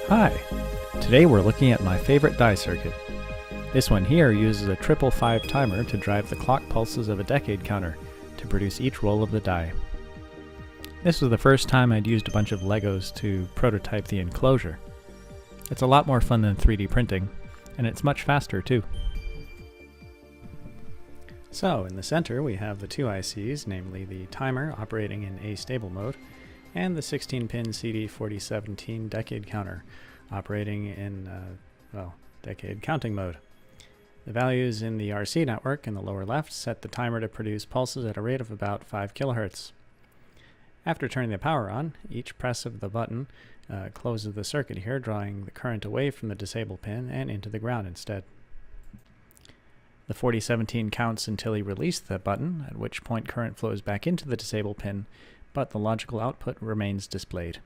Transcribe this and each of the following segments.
Hi! Today we're looking at my favorite die circuit. This one here uses a 555 timer to drive the clock pulses of a decade counter to produce each roll of the die. This was the first time I'd used a bunch of Legos to prototype the enclosure. It's a lot more fun than 3D printing, and it's much faster too. So, in the center we have the two ICs, namely the timer operating in A-stable mode, and the 16-pin CD4017 decade counter operating in, decade counting mode. The values in the RC network in the lower left set the timer to produce pulses at a rate of about 5 kHz. After turning the power on, each press of the button closes the circuit here, drawing the current away from the disable pin and into the ground instead. The 4017 counts until he released the button, at which point current flows back into the disable pin, but the logical output remains displayed.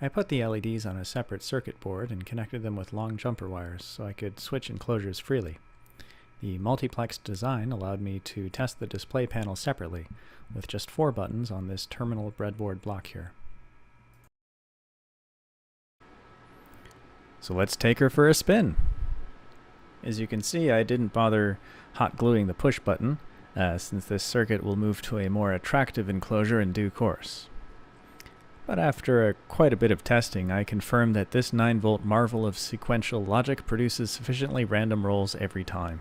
I put the LEDs on a separate circuit board and connected them with long jumper wires so I could switch enclosures freely. The multiplex design allowed me to test the display panel separately, with just 4 buttons on this terminal breadboard block here. So let's take her for a spin! As you can see, I didn't bother hot gluing the push button, since this circuit will move to a more attractive enclosure in due course. But after quite a bit of testing, I confirmed that this 9-volt marvel of sequential logic produces sufficiently random rolls every time.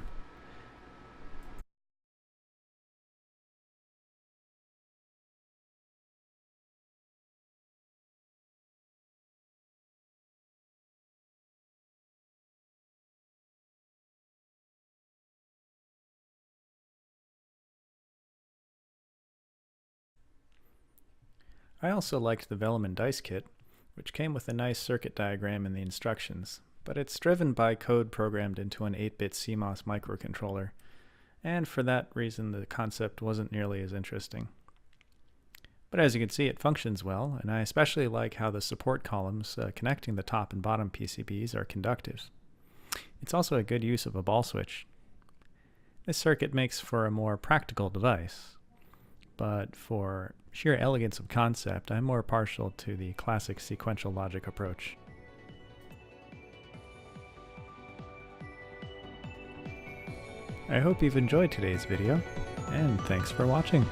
I also liked the Velleman dice kit, which came with a nice circuit diagram in the instructions, but it's driven by code programmed into an 8-bit CMOS microcontroller, and for that reason the concept wasn't nearly as interesting. But as you can see, it functions well, and I especially like how the support columns connecting the top and bottom PCBs are conductive. It's also a good use of a ball switch. This circuit makes for a more practical device, but for sheer elegance of concept, I'm more partial to the classic sequential logic approach. I hope you've enjoyed today's video, and thanks for watching.